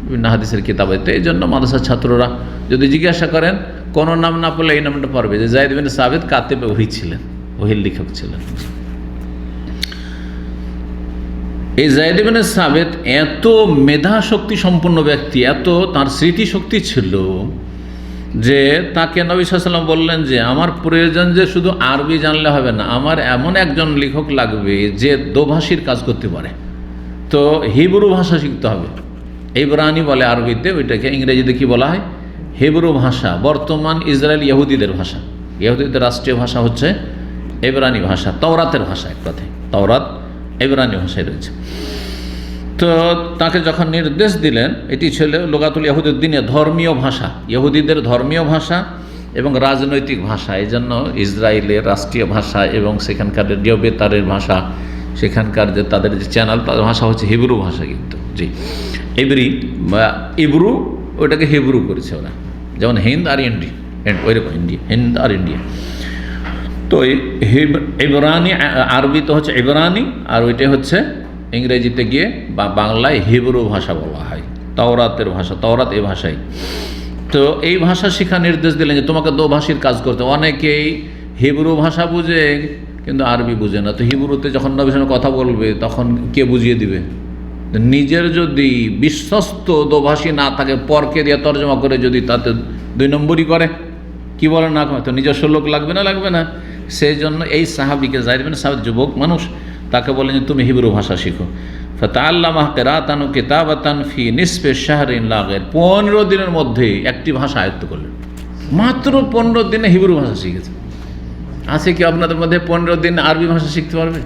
বিভিন্ন হাদিসের কিতাবেতে। এই জন্য মাদ্রাসার ছাত্ররা যদি জিজ্ঞাসা করেন কোনো নাম না পড়লে এই নামটা পারবে যে যায়েদ ইবনে সাবিত কাতিব ওহী ছিলেন, ওহীর লেখক ছিলেন। এই যায়েদ ইবনে সাবিত এত মেধা শক্তি সম্পন্ন ব্যক্তি, এত তার স্মৃতিশক্তি ছিল যে তাকে নবী সাল্লাল্লাহু আলাইহি ওয়াসাল্লাম বললেন যে আমার প্রয়োজন যে শুধু আরবি জানলে হবে না, আমার এমন একজন লেখক লাগবে যে দোভাষীর কাজ করতে পারে। তো হিব্রু ভাষা শিখতে হবে। ইবরানি বলে আরবিতে, ওইটাকে ইংরেজিতে কি বলা হয়? হিব্রু ভাষা। বর্তমান ইসরায়েল ইহুদিদের ভাষা, ইহুদিদের রাষ্ট্রীয় ভাষা হচ্ছে ইবরানি ভাষা, তাওরাতের ভাষা। এক কথায় তাওরাত ইবরানি ভাষায় রয়েছে। তো তাকে যখন নির্দেশ দিলেন, এটি ছিল লুগাতুল ইহুদির দিনে ধর্মীয় ভাষা, ইহুদিদের ধর্মীয় ভাষা এবং রাজনৈতিক ভাষা। এই জন্য ইসরায়েলের রাষ্ট্রীয় ভাষা এবং সেখানকার রেডিও বেতারের ভাষা, সেখানকার যে তাদের যে চ্যানেল, তাদের ভাষা হচ্ছে হিব্রু ভাষা। কিন্তু জি ইবরি বা ইব্রু, ওইটাকে হিব্রু করেছে ওরা, যেমন হিন্দ আর ইন্ডিয়া, ওইরকম ইন্ডিয়া, হিন্দ আর ইন্ডিয়া। তো ইবরানি আরবি তো হচ্ছে ইবরানি, আর ওইটা হচ্ছে ইংরেজিতে গিয়ে বা বাংলায় হিব্রু ভাষা বলা হয়, তাওরাতের ভাষা, তাওরাত এই ভাষাই। তো এই ভাষা শিক্ষা নির্দেশ দিলেন যে তোমাকে দোভাষীর কাজ করতে। অনেকেই হিব্রু ভাষা বুঝে কিন্তু আরবি বুঝে না। তো হিব্রুতে যখন নবীর সঙ্গে কথা বলবে তখন কে বুঝিয়ে দিবে? নিজের যদি বিশ্বস্ত দোভাষী না থাকে, পরকে দিয়ে তর্জমা করে যদি তাতে 2 নম্বরই করে, কি বলে না, তো নিজস্ব লোক লাগবে না, লাগবে না। সেই জন্য এই সাহাবিকে, যাইদ বিন সাবিত যুবক মানুষ, তাকে বলেন যে তুমি হিব্রু ভাষা শিখো। ফাতাআল্লামা কিরাতান ও কিতাবাতান ফি নিসফি শাহরিন লা গায়র। 15 দিনের মধ্যে একটি ভাষা আয়ত্ত করলেন। মাত্র 15 দিনে হিব্রু ভাষা শিখেছে। আছে কি আপনাদের মধ্যে 15 দিন আরবি ভাষা শিখতে পারবে?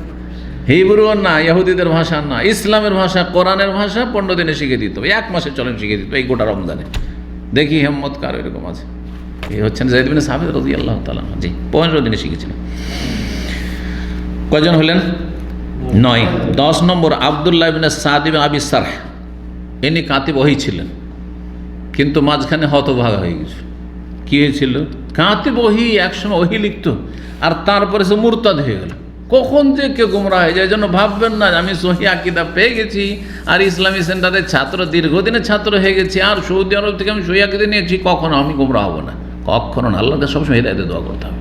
হিব্রু না, ইহুদিদের ভাষা না, ইসলামের ভাষা, কোরআনের ভাষা 15 দিনে শিখে দিত, 1 মাসে চলেন শিখে দিত, এই গোটা রমজানে। দেখি হিম্মত কার এরকম আছে। এই হচ্ছেন যায়েদ বিন সাবিত রাদিয়াল্লাহু তাআলা, জি 15 দিনে শিখেছিলেন। কয়জন হলেন? 9। 10 নম্বর আব্দুল্লাহ ইবনে সাদ ইবনে আবি সারহ, ইনি কাতিব ওহী ছিলেন, কিন্তু মাঝখানে হতভাগা হয়ে গেছে। কী হয়েছিল? কাতিব ওহী একসময় ওহী লিখত, আর তারপরে সে মুরতাদ হয়ে গেল। কখন যে কেউ গুমরাহ হয়ে যায়, এই জন্য ভাববেন না আমি সহি আকীদা পেয়ে গেছি আর ইসলামী সেন্টারের ছাত্র, দীর্ঘদিনের ছাত্র হয়ে গেছি আর সৌদি আরব থেকে আমি সহি আকীদা নিয়েছি, কখনো আমি গুমরাহ হব না, কখনো না। আল্লাহকে সবসময় হিদায়াতের দোয়া করতে হবে।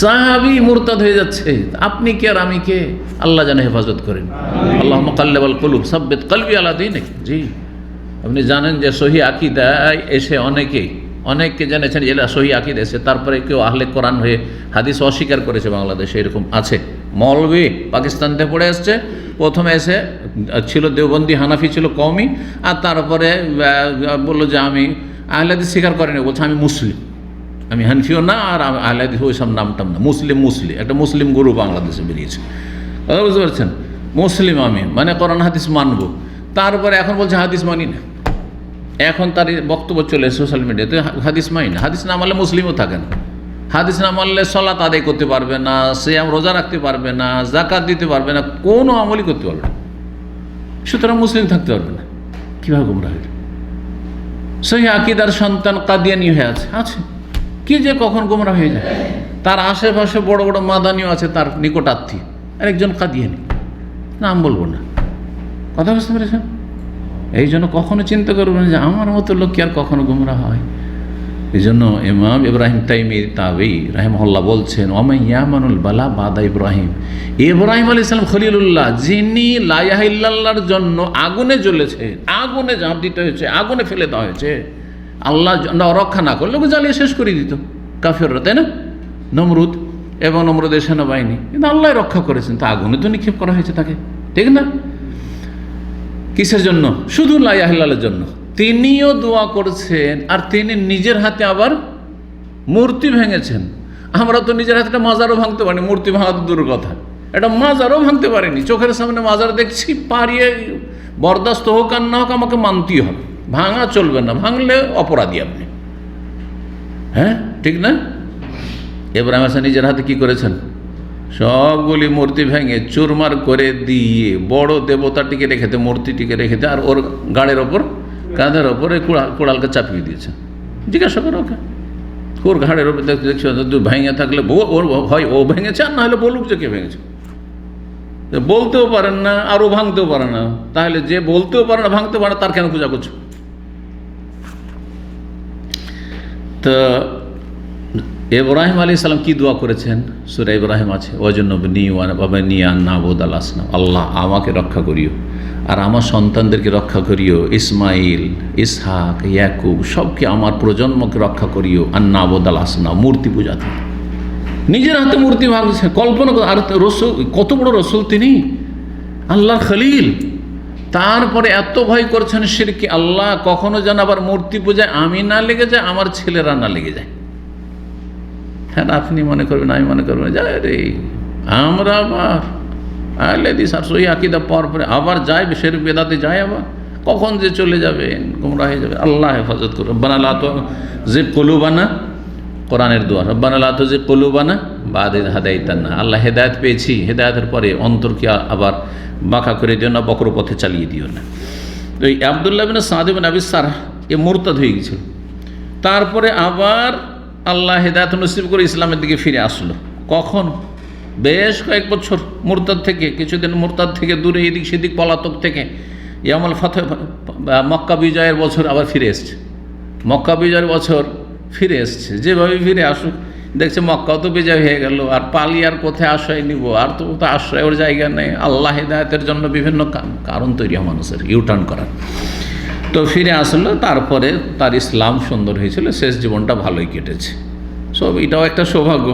সাহাবী মুরতাদ হয়ে যাচ্ছে, আপনি কে আর আমি কে? আল্লাহ যেন হেফাজত করেন। আল্লাহ মুকাল্লিবাল কুলুব সাব্বিত কলবি আলা দীনিক। জি আপনি জানেন যে সহি আকীদায় এসে অনেককে জেনেছেন এরা সহি আকীদা এসে, তারপরে কেউ আহলে কোরআন হয়ে হাদিস অস্বীকার করেছে। বাংলাদেশে এরকম আছে। মৌলভী পাকিস্তান থেকে পড়ে আসছে, প্রথমে এসে ছিল দেওবন্দি, হানাফি ছিল কওমি, আর তারপরে বললো যে আমি আহলে হাদিস স্বীকার করিনি, বলছে আমি মুসলিম, আমি হানফিও না আর আহলে হাদিস ওই সব নামটাম না, মুসলিম একটা মুসলিম গুরু বাংলাদেশে বেরিয়েছে। কথা বুঝতে পারছেন? মুসলিম আমি, মানে কোরআন হাদিস মানব। তারপরে এখন বলছে হাদিস মানি না। এখন তার বক্তব্য চলে সোশ্যাল মিডিয়াতে, হাদিস মানি না। হাদিস না মানলে মুসলিমও থাকে না। হাদিস না মানলে সালাত আদায় করতে পারবে না, সিয়াম রোজা রাখতে পারবে না, যাকাত দিতে পারবে না, কোনো আমলই করতে পারবে না। সুতরাং মুসলিম থাকতে পারবে না। কীভাবে গুমরাহ হয়ে? সহিহ আকীদার সন্তান কাদিয়ানি হয়ে আছে। কি যে কখন গুমরাহ হয়ে যায়। তার আশেপাশে বড় বড় মাদানিও আছে, তার নিকটার্থী, আর একজন কাদিয়ানি, নাম বলবো না। কথা বুঝতে পেরেছেন? এই জন্য কখনো চিন্তা করবেন যে আমার মতো লোক কি আর কখনো গুমরাহ হয়। এই জন্য ইমাম ইব্রাহিম তাইমি তাবেঈ রাহিমাহুল্লাহ বলছেন, ওমাই ইয়ামানুল বালা বাদা ইব্রাহিম। ইব্রাহিম আলাইহিস সালাম খলিলুল্লাহ, যিনি লা ইলাহা ইল্লাল্লাহর জন্য আগুনে জ্বলেছে, আগুনে ঝাঁপ দিতে হয়েছে, আগুনে ফেলে দেওয়া হয়েছে, আল্লাহ রক্ষা না করলে ওকে জ্বালিয়ে শেষ করে দিত কাফেররা, তাই না? নমরুদ এবং নমরুদের সেনাবাহিনী, কিন্তু আল্লাহ রক্ষা করেছেন। তা আগুনে তো নিক্ষেপ করা হয়েছে তাকে, ঠিক না? কিসের জন্য? শুধু লা ইলাহা ইল্লাল্লাহর জন্য। তিনিও দোয়া করছেন, আর তিনি নিজের হাতে আবার মূর্তি ভেঙেছেন। আমরা তো নিজের হাতে একটা মাজারও ভাঙতে পারিনি, মূর্তি ভাঙা তো দূর কথা, এটা মাজারও ভাঙতে পারিনি। চোখের সামনে মাজার দেখছি, পারিয়ে বরদাস্ত হোক আর না হোক আমাকে মানতেই হবে, ভাঙা চলবে না, ভাঙলে অপরাধী আপনি। হ্যাঁ ঠিক না? ইব্রাহিম হাসান নিজের হাতে কি করেছেন? সবগুলি মূর্তি ভেঙে চুরমার করে দিয়ে বড় দেবতাটিকে রেখেতে, মূর্তিটিকে রেখেতে, আর ওর গাড়ির ওপর, কাঁধের ওপরে কুড়ালকে চাপিয়ে দিয়েছে। জিজ্ঞাসা করো ওকে, ওর ঘাড়ের ওপর দেখছি ভেঙে থাকলে ওর হয় ও ভেঙেছে, আর না হলে বলুক যে কে ভেঙেছে। বলতেও পারেন না আর ও ভাঙতেও পারে না, তাহলে যে বলতেও পারে না, ভাঙতে পারে, তার কেন পূজা করছো? তো ইব্রাহিম আলাইহিস সালাম কি দোয়া করেছেন? সূরা ইব্রাহিম আছে, ওয়াজন্নবনি ওয়া বাবানি আন না'বুদাল আসনাম, আল্লাহ আমাকে রক্ষা করিও আর আমার সন্তানদেরকে রক্ষা করিও, ইসমাইল, ইসহাক, ইয়াকুব সবকে, আমার প্রজন্মকে রক্ষা করিও আন না'বুদাল আসনাম, মূর্তি পূজা থেকে। নিজের হাতে মূর্তি ভাঙছে, কল্পনা আর রসুল, কত বড় রসুল তিনি, আল্লাহর খলিল, তারপরে এত ভয় করছেন শিরকে। আল্লাহ কখনো যেন আবার মূর্তি পূজায় আমি না লেগে যায়, আমার ছেলেরা না লেগে যায়। হ্যাঁ, আপনি মনে করবেন, আমি মনে করবেন যাই রে আমরা আবার আলে দিস আর সই আকিদা পাওয়ার পরে আবার যাই শের বেদাতে যায়, আবার কখন যে চলে যাবেন, গুমরা হয়ে যাবে। আল্লাহ হেফাজত করবে। রব্বানা লা তুযিগ কুলুবানা, কোরআনের দোয়া, রব্বানা লা তুযিগ কুলুবানা বা'দা ইয হাদাইতানা, আল্লাহ হেদায়েত পেয়েছি, হেদায়েতের পরে অন্তরকে আবার বাঁকা করে দিও না, বক্র পথে চালিয়ে দিও না। তো এই আব্দুল্লাহ বিন সাদ বিন আবি সারহ এ মুরতাদ হয়ে গেছিল, তারপরে আবার আল্লাহ হেদায়েত নসিব করে ইসলামের দিকে ফিরে আসলো। কখন? বেশ কয়েক বছর মুরতাদ থেকে, কিছুদিন মুরতাদ থেকে দূরে এদিক সেদিক পলাতক থেকে ইয়ামুল ফাতহ, মক্কা বিজয়ের বছর আবার ফিরে এসছে। মক্কা বিজয়ের বছর ফিরে এসছে, যেভাবে ফিরে আসুক, দেখছে মক্কাও তো বিজয় হয়ে গেল, আর পালি আর কোথায় আশ্রয় নিব, আর তো আশ্রয়ের জায়গা নেই। আল্লাহ হেদায়েতের জন্য বিভিন্ন কারণ তৈরি হয় মানুষের, ইউটার্ন করার। তো ফিরে আসলো, তারপরে তার ইসলাম সুন্দর হয়েছিল, শেষ জীবনটা ভালোই কেটেছে। সব এটাও একটা সৌভাগ্য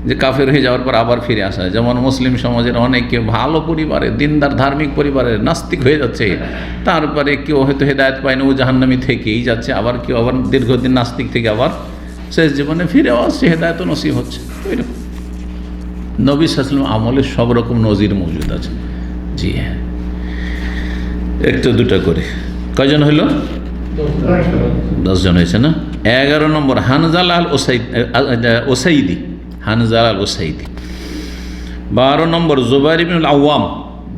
যে কাফের হয়ে যাওয়ার পর আবার ফিরে আসা। যেমন মুসলিম সমাজের অনেকে ভালো পরিবারে, দিনদার ধার্মিক পরিবারে নাস্তিক হয়ে যাচ্ছে, তারপরে কেউ হয়তো হেদায়েত পায় না, ও জাহান্নামী থেকেই যাচ্ছে, আবার কেউ আবার দীর্ঘদিন নাস্তিক থেকে আবার শেষ জীবনে ফিরেও আসছে, হেদায়েত নসিব হচ্ছে। ওইরকম নবী সাল্লাল্লাহু আলাইহি ওয়াসাল্লাম আমলের সব রকম নজির মজুদ আছে। জি হ্যাঁ, একটা দুটা করে কয়জন হইল? 10 জন হয়েছে না? 11 নম্বর হানজালা আল ওসাইদি, হানজালা আল ওসাইদি। 12 নম্বর জুবাইর ইবনুল আওয়াম।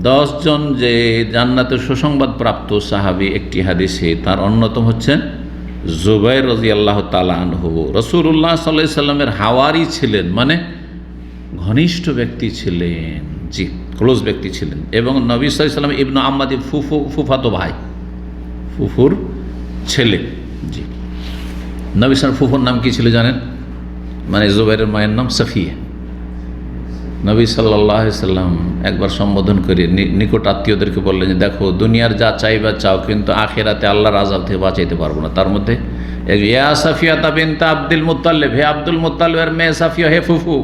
10 জন যে জান্নাতের সুসংবাদ প্রাপ্ত সাহাবী একটি হাদিসে, তার অন্যতম হচ্ছেন জুবাইর রাদিয়াল্লাহু তাআলা আনহু। রাসূলুল্লাহ সাল্লাল্লাহু আলাইহি সাল্লামের হাওয়ারি ছিলেন, মানে ঘনিষ্ঠ ব্যক্তি ছিলেন, জি ক্লোজ ব্যক্তি ছিলেন, এবং নবী সাল্লাল্লাহু আলাইহি সাল্লাম ইবনু আম্মাদি, ফুফাতো ভাই, ফুফুর ছেলে। জি, নবী সাল্লাল্লাহু ফুফুর নাম কি ছিল জানেন? মানে জুবাইরের মায়ের নাম সাফিয়া। নবী সাল্লাল্লাহু আলাইহি সাল্লাম একবার সম্বোধন করে নিকট আত্মীয়দেরকে বললেন যে দেখো, দুনিয়ার যা চাইবা চাও, কিন্তু আখিরাতে আল্লাহর আযাব থেকে বাঁচাইতে পারবো না। তার মধ্যে ইয়া সাফিয়া বিনত আব্দুল মুত্তালিব, হে আব্দুল মুত্তালিবের মেয়ে সাফিয়া, হে ফুফু,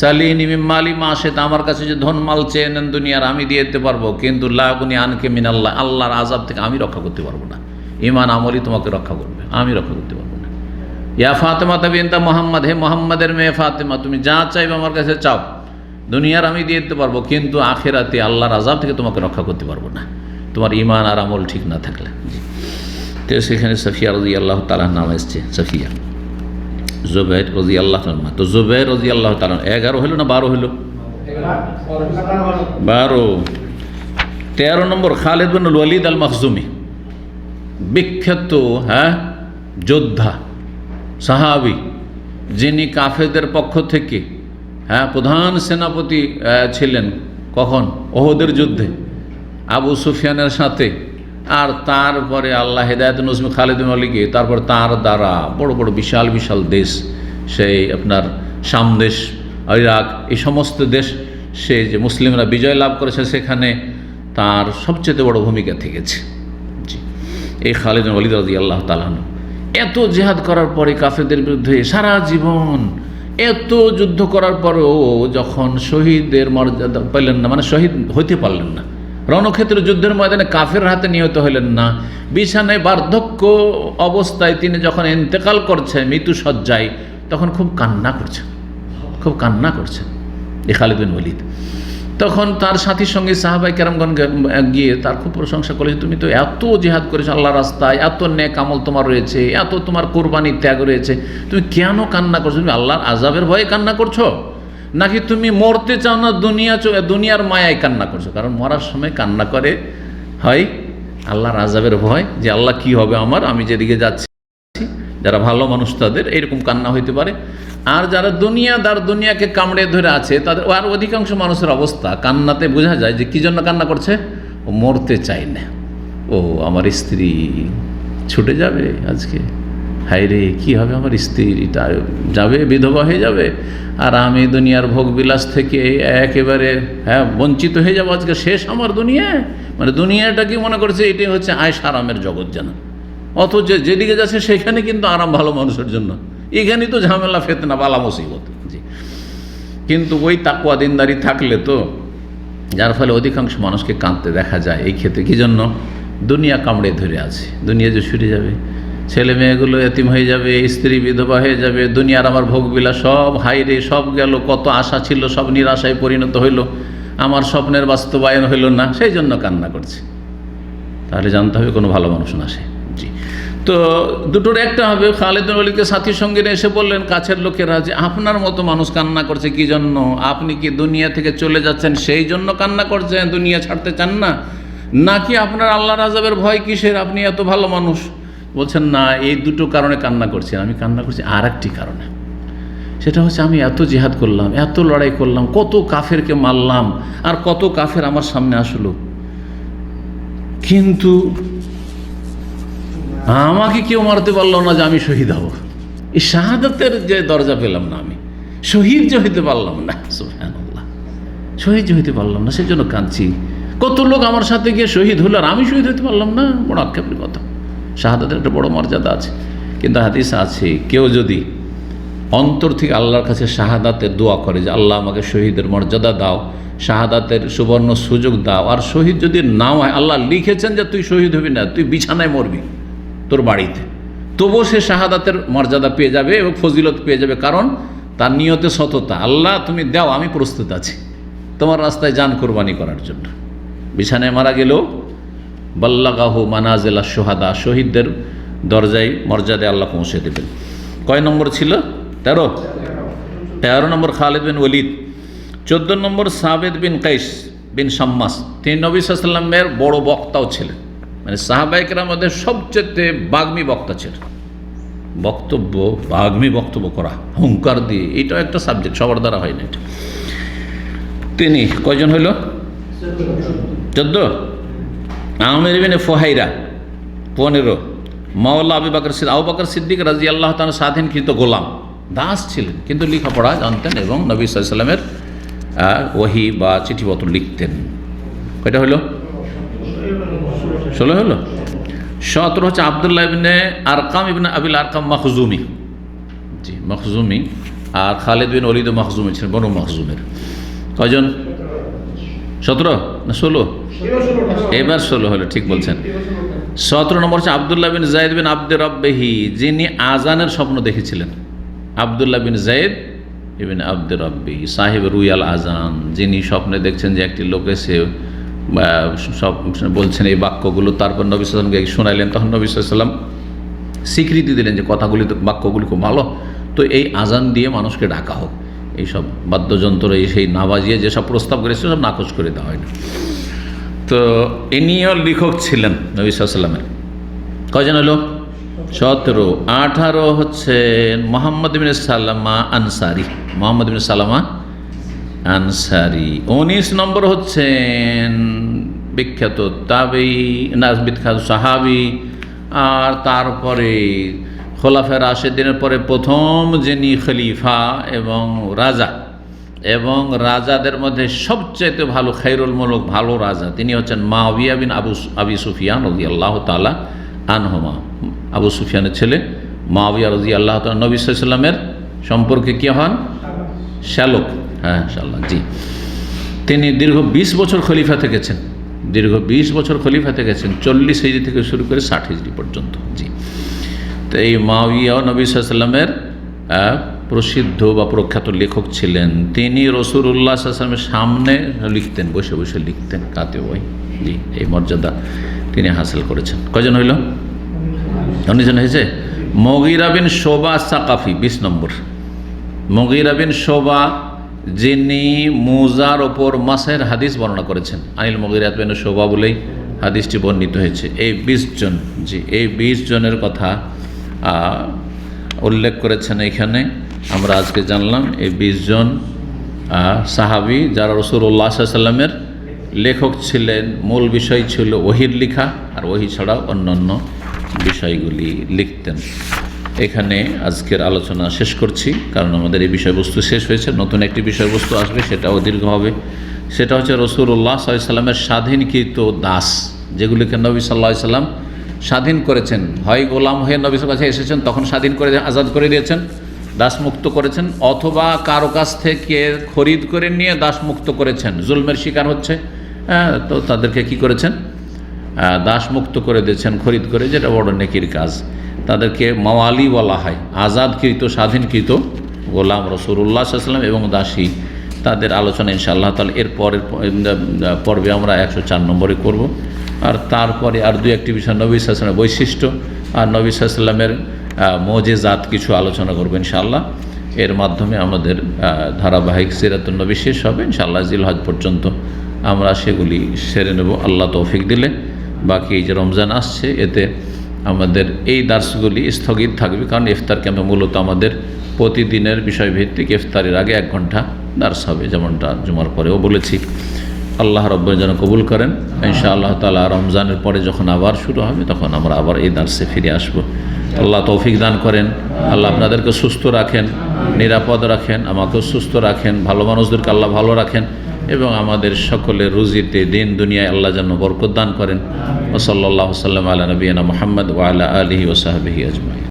সালিনি মিন মালি মা শিতা, আমার কাছে যে ধন মাল চেয়ে নেন দুনিয়ার, আমি দিয়ে দিতে পারবো, কিন্তু লা গুনি আনকে মিনাল্লাহ, আল্লাহর আযাব থেকে আমি রক্ষা করতে পারবো না। ঈমান আমলই তোমাকে রক্ষা করবে, আমি রক্ষা করতে পারবো না। ইয়া ফাতেমা বিনত মুহাম্মদ, হে মুহাম্মাদের মেয়ে ফাতেমা, তুমি যা চাইবে আমার কাছে চাও, দুনিয়ার আমি দিয়ে দিতে পারবো, কিন্তু আখিরাতে আল্লাহর আযাব থেকে তোমাকে রক্ষা করতে পারবো না, তোমার ঈমান আর আমল ঠিক না থাকলে। তো সেখানে সাফিয়া রাদিয়াল্লাহু তাআলা নাম এসছে, সাফিয়া। জুবাইর রাদিয়াল্লাহু তাআলা, তো জুবাইর রাদিয়াল্লাহু তাআলা 11 হইল না 12 হইল? 12। 13 নম্বর খালিদ বিন ওয়ালিদ আল মখজুমি, বিখ্যাত যোদ্ধা সাহাবী, যিনি কাফেরদের পক্ষ থেকে প্রধান সেনাপতি ছিলেন। কখন? ওহদের যুদ্ধে আবু সুফিয়ানের সাথে। আর তারপরে আল্লাহ হেদায়েত নসিব খালিদ বিন ওয়ালিদকে, তারপর তার দ্বারা বড় বড় বিশাল বিশাল দেশ, সেই আপনার শাম দেশ, ইরাক, এই সমস্ত দেশ সে যে মুসলিমরা বিজয় লাভ করেছে, সেখানে তার সবচেয়ে বড় ভূমিকা থেকেছে। জি, এই খালিদ বিন ওয়ালিদ রাদিয়াল্লাহু তাআলা আনহু এত জিহাদ করার পরে কাফেরদের বিরুদ্ধে সারা জীবন এত যুদ্ধ করার পরেও যখন শহীদের মর্যাদা পেলেন না, মানে শহীদ হইতে পারলেন না, রণক্ষেত্র যুদ্ধের ময়দানে কাফের হাতে নিহত হইলেন না, বিছানায় বার্ধক্য অবস্থায় তিনি যখন ইন্তেকাল করছেন মৃত্যুসজ্জায়, তখন খুব কান্না করছেন, খুব কান্না করছেন এই খালিদ বিন ওয়ালিদ। তখন তার সাথীর সঙ্গে সাহাবায়ে কেরামগণ গিয়ে তার খুব প্রশংসা করেছে, তুমি তো এত জিহাদ করেছো আল্লাহর রাস্তায়, এত নেক আমল তোমার রয়েছে, এত তোমার কোরবানি ত্যাগ রয়েছে, তুমি কেন কান্না করছো? তুমি আল্লাহর আযাবের ভয়ে কান্না করছো, নাকি তুমি মরতে চাও না, দুনিয়ার মায়ায় কান্না করছো? কারণ মরার সময় কান্না করে হয় আল্লাহর আযাবের ভয়, যে আল্লাহ কি হবে আমার, আমি যেদিকে যাচ্ছি। যারা ভালো মানুষ তাদের এইরকম কান্না হইতে পারে। আর যারা দুনিয়াদার, দুনিয়াকে কামড়ে ধরে আছে, তাদের আর অধিকাংশ মানুষের অবস্থা কান্নাতে বোঝা যায় যে কী জন্য কান্না করছে। ও মরতে চায় না, ও আমার স্ত্রী ছুটে যাবে আজকে, হায় রে, কী হবে, আমার স্ত্রীটা যাবে, বিধবা হয়ে যাবে, আর আমি দুনিয়ার ভোগবিলাস থেকে একেবারে বঞ্চিত হয়ে যাবো, আজকে শেষ আমার দুনিয়া। মানে দুনিয়াটা কি মনে করছে এটাই হচ্ছে আয়শ আরামের জগৎ যেন, অথচ যেদিকে যাচ্ছে সেখানে কিন্তু আরাম ভালো মানুষের জন্য, এখানেই তো ঝামেলা, ফেতনা, বালা মুসিবত। জি, কিন্তু ওই তাকওয়া দিনদারি থাকলে তো, যার ফলে অধিকাংশ মানুষকে কাঁদতে দেখা যায় এই ক্ষেত্রে। কী জন্য? দুনিয়া কামড়ে ধরে আছে, দুনিয়া যে ছুটে যাবে, ছেলে মেয়েগুলো এতিম হয়ে যাবে, স্ত্রী বিধবা হয়ে যাবে, দুনিয়ার আমার ভোগবিলা সব হাইরে, সব গেল, কত আশা ছিল সব নিরাশায় পরিণত হইল, আমার স্বপ্নের বাস্তবায়ন হইল না, সেই জন্য কান্না করছে। তাহলে জানতে হবে কোনো ভালো মানুষ না সে। জি, তো দুটোর একটা হবে। খালিদ বিন ওয়ালিদকে সাথীর সঙ্গে এসে বললেন কাছের লোকেরা যে আপনার মতো মানুষ কান্না করছে কি জন্য? আপনি কি দুনিয়া থেকে চলে যাচ্ছেন সেই জন্য কান্না করছেন, দুনিয়া ছাড়তে চান না, নাকি আপনার আল্লাহর আযাবের ভয় কিসের? আপনি এত ভালো মানুষ। বলছেন না, এই দুটো কারণে কান্না করছি। আমি কান্না করছি আর একটি কারণে, সেটা হচ্ছে আমি এত জিহাদ করলাম, এত লড়াই করলাম, কত কাফেরকে মারলাম, আর কত কাফের আমার সামনে আসলো, কিন্তু আমাকে কেউ মারতে পারলো না যে আমি শহীদ হব। এই শাহাদাতের যে দরজা পেলাম না, আমি শহীদ যে হইতে পারলাম না, সুবহানাল্লাহ, শহীদ যে হইতে পারলাম না, সেজন্য কাঁদছি। কত লোক আমার সাথে গিয়ে শহীদ হলো আর আমি শহীদ হইতে পারলাম না, বড় আক্ষেপের কথা। শাহাদাতের একটা বড় মর্যাদা আছে, কিন্তু হাদিস আছে কেউ যদি অন্তর থেকে আল্লাহর কাছে শাহাদাতের দোয়া করে যে আল্লাহ আমাকে শহীদের মর্যাদা দাও, শাহাদাতের সুবর্ণ সুযোগ দাও, আর শহীদ যদি নাও হয়, আল্লাহ লিখেছেন যে তুই শহীদ হবি না, তুই বিছানায় মরবি তোর বাড়িতে, তবুও সে শাহাদাতের মর্যাদা পেয়ে যাবে এবং ফজিলত পেয়ে যাবে, কারণ তার নিয়তে সততা। আল্লাহ তুমি দাও, আমি প্রস্তুত আছি তোমার রাস্তায় জান কোরবানি করার জন্য। বিছানায় মারা গেলেও বাল্লাগাহু মানাজিলা শুহাদা, শহীদদের দরজায় মর্যাদায় আল্লাহ পৌঁছে দেবেন। কয় নম্বর ছিল? 13 নম্বর খালিদ বিন ওয়ালিদ। 14 নম্বর সাবেদ বিন কাইস বিন শাম্মাস। তিনি নবী সাল্লাল্লাহু আলাইহি ওয়াসাল্লামের বড় বক্তাও ছিলেন, মানে সাহাবায়ে কেরামের মধ্যে সবচেয়ে বাগ্মী বক্তা ছিলেন। বক্তব্য, বাগ্মী বক্তব্য করা, হুঙ্কার দিয়ে, এটাও একটা সাবজেক্ট, সবার দ্বারা হয় না এটা। তিনি কয়জন হইল? 14। আমির ইবনে ফুহাইরা 15। মাওলা আবু বকর সিদ্দিক রাদিয়াল্লাহু তাআলা স্বাধীনকৃত গোলাম, দাস ছিলেন, কিন্তু লেখাপড়া জানতেন এবং নবী সাল্লাল্লাহু আলাইহি ওয়াসাল্লামের ওহী বা চিঠিপত্র লিখতেন। কয়টা হলো? 16 হলো। 17 হচ্ছে আব্দুল্লাহ ইবনে আরকাম ইবনে আবিল আরকাম মাখজুমি। জি, মাখজুমি। আর খালিদ বিন ওয়ালিদ মাখজুমি ছিলেন, বনু মাখজুমের। কয়জন? 17 না 16? এবার 16 হলো, ঠিক বলছেন। 17 নম্বর হচ্ছে আবদুল্লাহ বিন যায়েদ বিন আব্দে রব্বিহি, যিনি আজানের স্বপ্ন দেখেছিলেন। আবদুল্লাহ বিন যায়েদ ইবনে আব্দে রব্বি সাহেব রুয়াল আজান, যিনি স্বপ্নে দেখছেন যে একটি লোক এসে সব বলছেন এই বাক্যগুলো, তারপর নবী সাল্লাল্লাহু আলাইহি ওয়াসাল্লামকে শোনাইলেন। তখন নবী সাল্লাল্লাহু আলাইহি ওয়াসাল্লাম স্বীকৃতি দিলেন যে কথাগুলি, বাক্যগুলি খুব ভালো, তো এই আজান দিয়ে মানুষকে ডাকা হোক। এইসব বাদ্যযন্ত্র, এই সেই না বাজিয়ে যেসব প্রস্তাব করেছে সব নাকচ করে দেওয়া হয় না। তো ইনিও লেখক ছিলেন নবী সাল্লাল্লাহু আলাইহি ওয়াসাল্লামের। কয়জন হলো? 17। 18 হচ্ছেন মুহাম্মদ ইবনে সালামা আনসারি, মুহাম্মদ ইবনে সালামা আনসারি। 19 নম্বর হচ্ছেন বিখ্যাত তাবেঈ, বিখ্যাত সাহাবী, আর তারপরে খোলাফায়ে রাশিদিনের পরে প্রথম যিনি খলিফা এবং রাজা, এবং রাজাদের মধ্যে সবচেয়ে ভালো, খায়রুল মুলুক, ভালো রাজা, তিনি হচ্ছেন মুআবিয়া বিন আবি সুফিয়ান রাদিয়াল্লাহু তাআলা আনহুমা। আবু সুফিয়ানের ছেলে মুআবিয়া রাদিয়াল্লাহু তাআলা নবী সাল্লাল্লাহু আলাইহি ওয়াসাল্লামের সম্পর্কে কি হন? শ্যালক। হ্যাঁ, ইনশাআল্লাহ। জি, তিনি দীর্ঘ 20 বছর খলিফা থেকেছেন, দীর্ঘ 20 বছর খলিফা থেকেছেন, 40 হিজরি থেকে শুরু করে 60 হিজরি পর্যন্ত। জি, তো এই মুআবিয়া নবী সাল্লাল্লাহু আলাইহি ওয়াসাল্লামের প্রসিদ্ধ বা প্রখ্যাত লেখক ছিলেন। তিনি রাসূলুল্লাহ সাল্লাল্লাহু আলাইহি ওয়াসাল্লামের সামনে লিখতেন, বসে বসে লিখতেন, কাতে বই। জি, এই মর্যাদা তিনি হাসিল করেছেন। কয়জন হইল? 19 জন হয়েছে। মুগীরা বিন শুবা সাকাফি 20 নম্বর। মুগীরা বিন শুবা, যিনি মুজার ওপর মাসের হাদিস বর্ণনা করেছেন, আনিল মুগীরা বিন শুবা বলেই হাদিসটি বর্ণিত হয়েছে। এই 20 জন, জি, এই 20 জনের কথা উল্লেখ করেছেন এখানে। আমরা আজকে জানলাম এই 20 জন সাহাবী যারা রাসূলুল্লাহ সাল্লাল্লাহু আলাইহি ওয়াসাল্লামের লেখক ছিলেন। মূল বিষয় ছিল ওহীর লেখা, আর ওহী ছাড়াও অন্যান্য বিষয়গুলি লিখতেন। এখানে আজকের আলোচনা শেষ করছি, কারণ আমাদের এই বিষয়বস্তু শেষ হয়েছে। নতুন একটি বিষয়বস্তু আসবে, সেটাও দীর্ঘ হবে। সেটা হচ্ছে রাসূলুল্লাহ সাল্লাল্লাহু আলাইহি ওয়াসাল্লামের স্বাধীনকৃত দাস, যেগুলিকে নবী সাল্লাল্লাহু আলাইহি ওয়াসাল্লাম স্বাধীন করেছেন। হয় গোলাম হয়ে নবীর কাছে এসেছেন, তখন স্বাধীন করে আজাদ করে দিয়েছেন, দাসমুক্ত করেছেন, অথবা কারো কাছ থেকে খরিদ করে নিয়ে দাসমুক্ত করেছেন। জুলমের শিকার হচ্ছে, তো তাদেরকে কি করেছেন? দাসমুক্ত করে দিয়েছেন খরিদ করে, যেটা বড় নেকির কাজ। তাদেরকে মাওয়ালি বলা হয়, আজাদকৃত স্বাধীনকৃত গোলাম রাসূলুল্লাহ সাল্লাল্লাহু আলাইহি ওয়াসাল্লাম এবং দাসী। তাদের আলোচনা ইনশাআল্লাহ তাআলা এর পরের পর্বে আমরা 104 নম্বরে করব। আর তারপরে আর দুই একটি বিষয়, নবী সাল্লাল্লাহু আলাইহি ওয়াসাল্লামের বৈশিষ্ট্য আর নবী সাল্লাল্লাহু আলাইহি ওয়াসাল্লামের মুজিজাত কিছু আলোচনা করব ইনশাআল্লাহ। এর মাধ্যমে আমাদের ধারাবাহিক সিরাতুন নবী শেষ হবে ইনশাআল্লাহ। জিলহজ পর্যন্ত আমরা সেগুলি সেরে নেব আল্লাহ তৌফিক দিলে। বাকি এই যে রমজান আসছে, এতে আমাদের এই দার্সগুলি স্থগিত থাকবে, কারণ ইফতার ক্যাম্পে মূলত আমাদের প্রতিদিনের বিষয়ভিত্তিক ইফতারের আগে 1 ঘন্টা দার্স হবে, যেমনটা জুমার পরেও বলেছি। আল্লাহ রাব্বুল যেন কবুল করেন ইনশাআল্লাহ তাআলা। রমজানের পরে যখন আবার শুরু হবে, তখন আমরা আবার এই দার্সে ফিরে আসব। আল্লাহ তৌফিক দান করেন। আল্লাহ আপনাদেরকে সুস্থ রাখেন, নিরাপদ রাখেন, আমাকেও সুস্থ রাখেন, ভালো মানুষদেরকে আল্লাহ ভালো রাখেন, এবং আমাদের সকলের রুজিতে দিন দুনিয়ায় আল্লাহ যেন বরকত দান করেন। ওয়া সাল্লাল্লাহু সাল্লাম আলা নবিয়িনা মুহাম্মদ ওয়া আলা আলিহি ওয়া সাহবিহি আজমাইন।